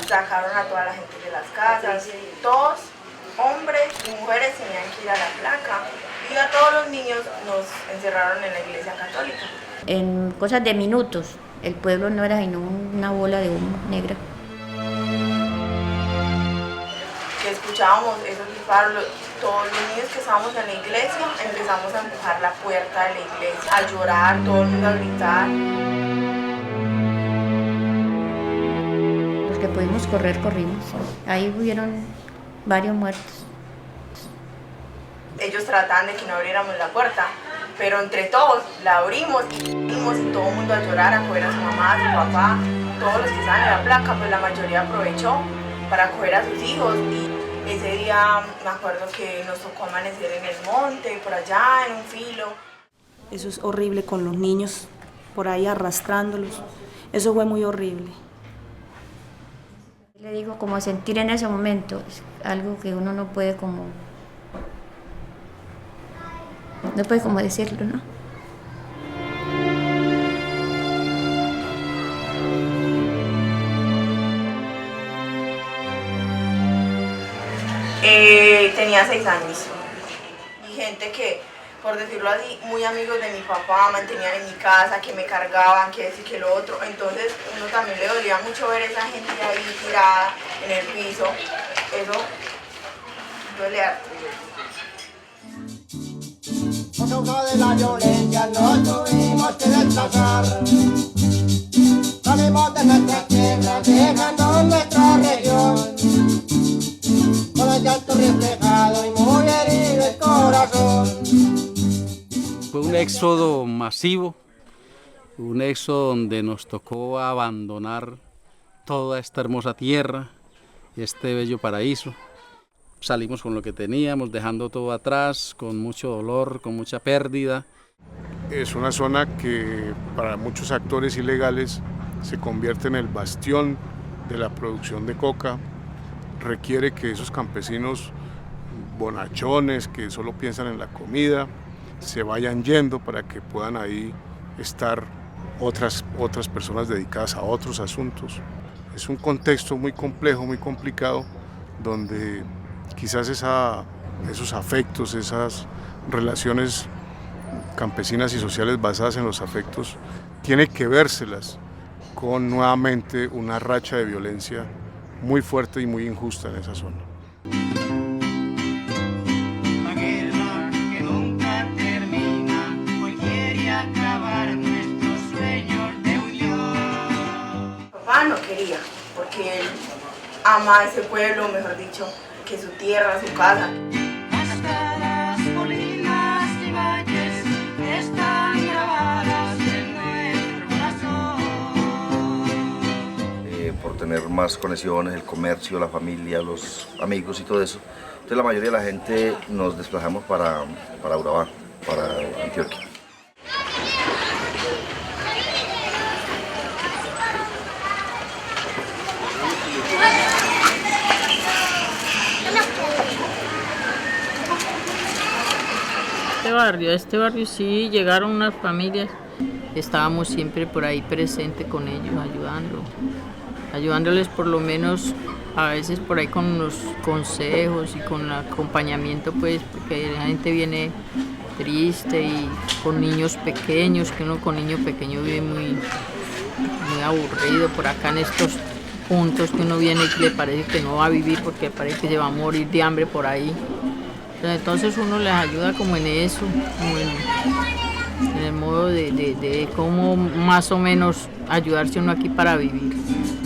sacaron a toda la gente de las casas. Todos, hombres y mujeres, tenían que ir a la placa. Y a todos los niños nos encerraron en la iglesia católica. En cosas de minutos, el pueblo no era sino una bola de humo negra. Que escuchábamos esos disparos, todos los niños que estábamos en la iglesia empezamos a empujar la puerta de la iglesia, a llorar, todo el mundo a gritar. Los que pudimos correr, corrimos. Ahí hubieron varios muertos. Ellos trataban de que no abriéramos la puerta, pero entre todos la abrimos y todo el mundo a llorar, a coger a su mamá, a su papá, todos los que estaban en la placa, pues la mayoría aprovechó para coger a sus hijos. Y ese día me acuerdo que nos tocó amanecer en el monte, por allá, en un filo. Eso es horrible, con los niños por ahí arrastrándolos. Eso fue muy horrible. Le digo, como sentir en ese momento, es algo que uno no puede como decirlo, ¿no? Tenía 6 años y gente que, por decirlo así, muy amigos de mi papá, mantenían en mi casa, que me cargaban, que esto y que lo otro. Entonces uno también le dolía mucho ver esa gente ahí tirada en el piso. Eso duele harto. Por causa de la violencia nos tuvimos que desplazar. Salimos de nuestra tierra dejando nuestra región, con el llanto reflejado y muy herido el corazón. Fue un éxodo masivo, un éxodo donde nos tocó abandonar toda esta hermosa tierra, este bello paraíso. Salimos con lo que teníamos, dejando todo atrás, con mucho dolor, con mucha pérdida. Es una zona que para muchos actores ilegales se convierte en el bastión de la producción de coca. Requiere que esos campesinos bonachones que solo piensan en la comida se vayan yendo para que puedan ahí estar otras personas dedicadas a otros asuntos. Es un contexto muy complejo, muy complicado, donde quizás esos afectos, esas relaciones campesinas y sociales basadas en los afectos, tiene que vérselas con nuevamente una racha de violencia muy fuerte y muy injusta en esa zona. La guerra que nunca termina, hoy quiere acabar nuestros sueños de unión. Papá no quería, porque él ama ese pueblo, mejor dicho, que su tierra, su casa. Hasta las colinas y valles están grabadas en nuestro corazón. Por tener más conexiones, el comercio, la familia, los amigos y todo eso. Entonces la mayoría de la gente nos desplazamos para Urabá, para Antioquia. Este barrio sí, llegaron unas familias, estábamos siempre por ahí presentes con ellos, ayudándoles por lo menos a veces por ahí con los consejos y con el acompañamiento, pues, porque la gente viene triste y con niños pequeños, que uno con niño pequeño vive muy aburrido por acá en estos puntos que uno viene y que le parece que no va a vivir porque parece que se va a morir de hambre por ahí. Entonces uno les ayuda como en eso, como en el modo de cómo más o menos ayudarse uno aquí para vivir.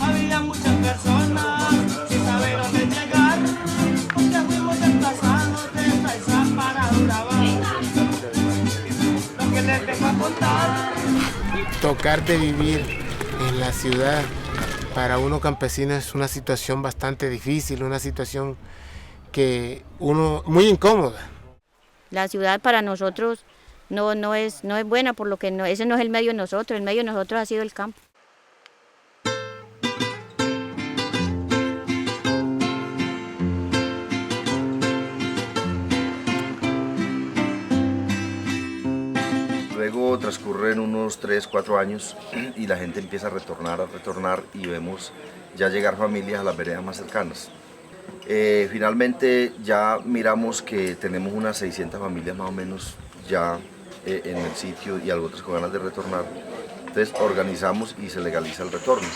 Había muchas personas sin saber dónde llegar, porque fuimos desplazados de Saiza para Urabá. Lo que les vengo a contar. Tocar de vivir en la ciudad para uno campesino es una situación bastante difícil, una situación que uno muy incómoda. La ciudad para nosotros no es buena, por lo que ese no es el medio de nosotros, el medio de nosotros ha sido el campo. Luego transcurren unos 3, 4 años y la gente empieza a retornar y vemos ya llegar familias a las veredas más cercanas. Finalmente ya miramos que tenemos unas 600 familias más o menos ya en el sitio y algunas con ganas de retornar. Entonces organizamos y se legaliza el retorno.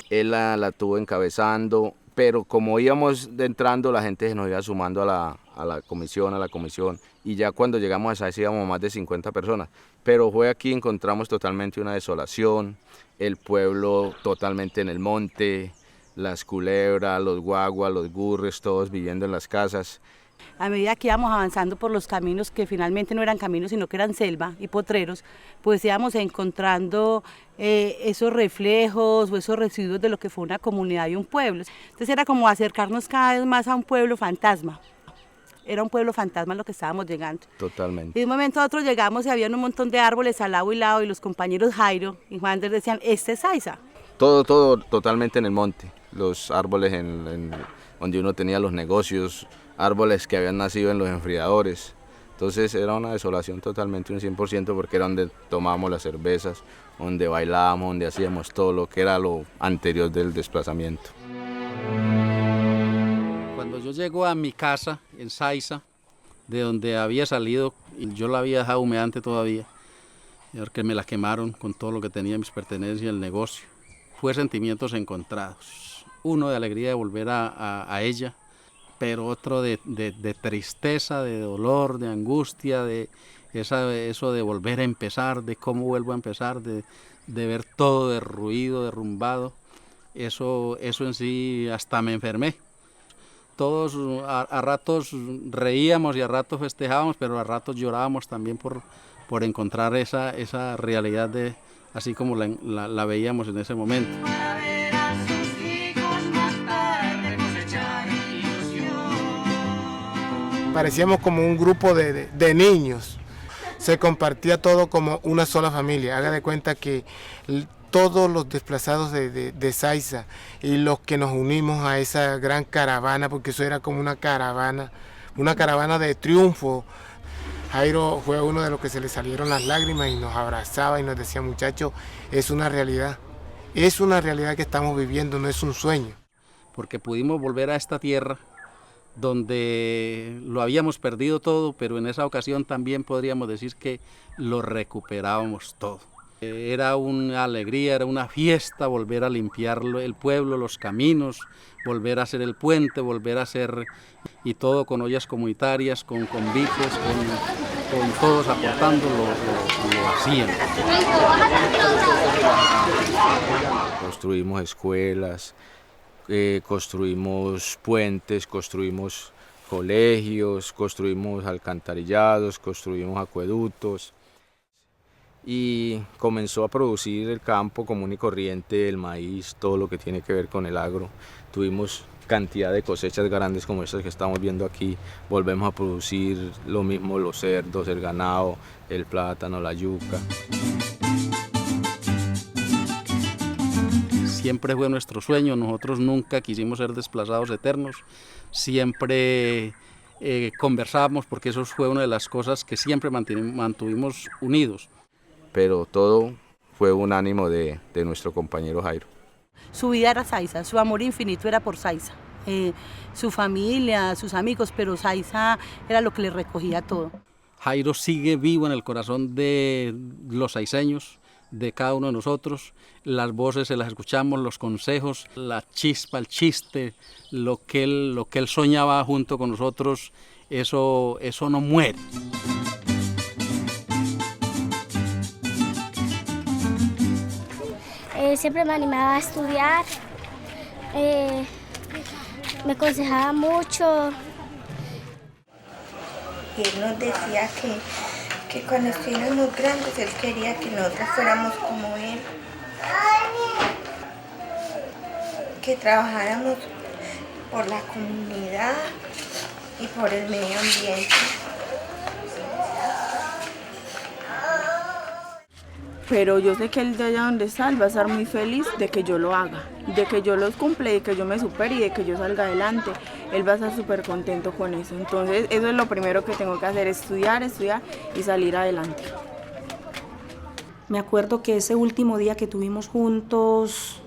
Él la tuvo encabezando, pero como íbamos entrando la gente se nos iba sumando a la comisión, y ya cuando llegamos a Saiza íbamos más de 50 personas. Pero fue aquí encontramos totalmente una desolación, el pueblo totalmente en el monte, las culebras, los guaguas, los gurres, todos viviendo en las casas. A medida que íbamos avanzando por los caminos, que finalmente no eran caminos, sino que eran selva y potreros, pues íbamos encontrando esos reflejos o esos residuos de lo que fue una comunidad y un pueblo. Entonces era como acercarnos cada vez más a un pueblo fantasma. Era un pueblo fantasma lo que estábamos llegando. Totalmente. Y de un momento a otro llegamos y había un montón de árboles al lado y lado, y los compañeros Jairo y Juan decían, este es Saiza. Todo totalmente en el monte, los árboles donde uno tenía los negocios, árboles que habían nacido en los enfriadores. Entonces era una desolación totalmente, un 100%, porque era donde tomábamos las cervezas, donde bailábamos, donde hacíamos todo lo que era lo anterior del desplazamiento. Cuando yo llego a mi casa en Saiza, de donde había salido, y yo la había dejado humeante todavía, porque me la quemaron con todo lo que tenía, mis pertenencias, el negocio. Fue sentimientos encontrados, uno de alegría de volver a ella, pero otro de tristeza, de dolor, de angustia, de eso de volver a empezar, de cómo vuelvo a empezar, de ver todo derruido, derrumbado. Eso en sí hasta me enfermé. Todos a ratos reíamos y a ratos festejábamos, pero a ratos llorábamos también por encontrar esa realidad de así como la veíamos en ese momento. Para ver a sus hijos más tarde cosechar. parecíamos como un grupo de niños. Se compartía todo como una sola familia. Haga de cuenta que todos los desplazados de Saiza y los que nos unimos a esa gran caravana, porque eso era como una caravana de triunfo. Jairo fue uno de los que se le salieron las lágrimas y nos abrazaba y nos decía, muchachos, es una realidad que estamos viviendo, no es un sueño. Porque pudimos volver a esta tierra donde lo habíamos perdido todo, pero en esa ocasión también podríamos decir que lo recuperábamos todo. Era una alegría, era una fiesta volver a limpiar el pueblo, los caminos, volver a hacer el puente, volver a hacer, y todo con ollas comunitarias, con convites, con todos aportando, lo hacían. Construimos escuelas, construimos puentes, construimos colegios, construimos alcantarillados, construimos acueductos. Y comenzó a producir el campo común y corriente, el maíz, todo lo que tiene que ver con el agro. Tuvimos cantidad de cosechas grandes como estas que estamos viendo aquí. Volvemos a producir lo mismo, los cerdos, el ganado, el plátano, la yuca. Siempre fue nuestro sueño, nosotros nunca quisimos ser desplazados eternos, siempre conversábamos porque eso fue una de las cosas que siempre mantuvimos unidos. Pero todo fue un ánimo de nuestro compañero Jairo. Su vida era Saiza, su amor infinito era por Saiza, su familia, sus amigos, pero Saiza era lo que le recogía todo. Jairo sigue vivo en el corazón de los saiceños, de cada uno de nosotros. Las voces se las escuchamos, los consejos, la chispa, el chiste, lo que él soñaba junto con nosotros, eso no muere. Siempre me animaba a estudiar, me aconsejaba mucho. Y él nos decía que cuando estuviéramos grandes, él quería que nosotros fuéramos como él, que trabajáramos por la comunidad y por el medio ambiente. Pero yo sé que él de allá donde está, él va a estar muy feliz de que yo lo haga, de que yo los cumpla, de que yo me supere y de que yo salga adelante. Él va a estar súper contento con eso. Entonces eso es lo primero que tengo que hacer, estudiar y salir adelante. Me acuerdo que ese último día que tuvimos juntos,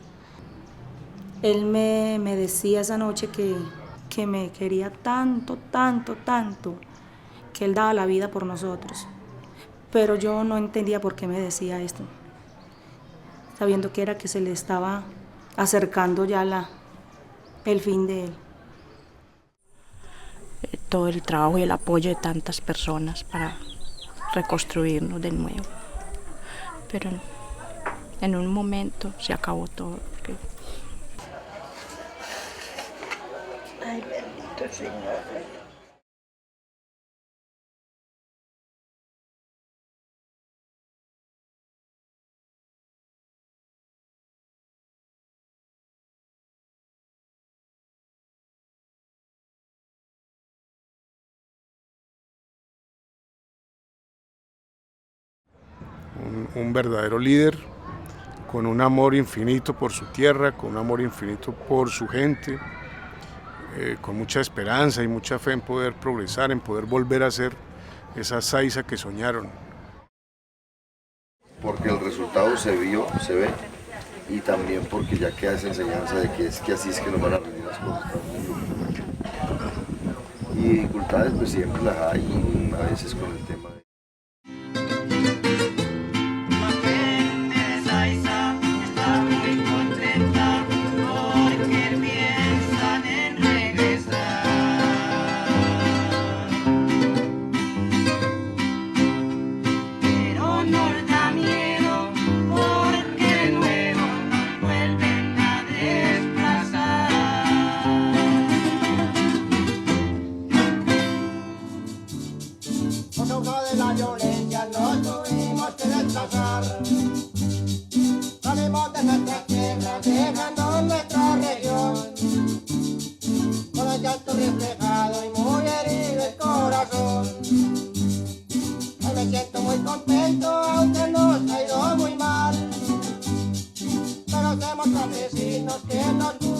él me decía esa noche que me quería tanto, tanto, tanto, que él daba la vida por nosotros. Pero yo no entendía por qué me decía esto, sabiendo que era que se le estaba acercando ya el fin de él. Todo el trabajo y el apoyo de tantas personas para reconstruirnos de nuevo. Pero en un momento se acabó todo. Ay, bendito Señor. Un verdadero líder con un amor infinito por su tierra, con un amor infinito por su gente, con mucha esperanza y mucha fe en poder progresar, en poder volver a ser esa Saiza que soñaron. Porque el resultado se ve, y también porque ya queda esa enseñanza de que es que así es que nos van a rendir las cosas. Y dificultades pues siempre las hay, a veces con el tema de... No que no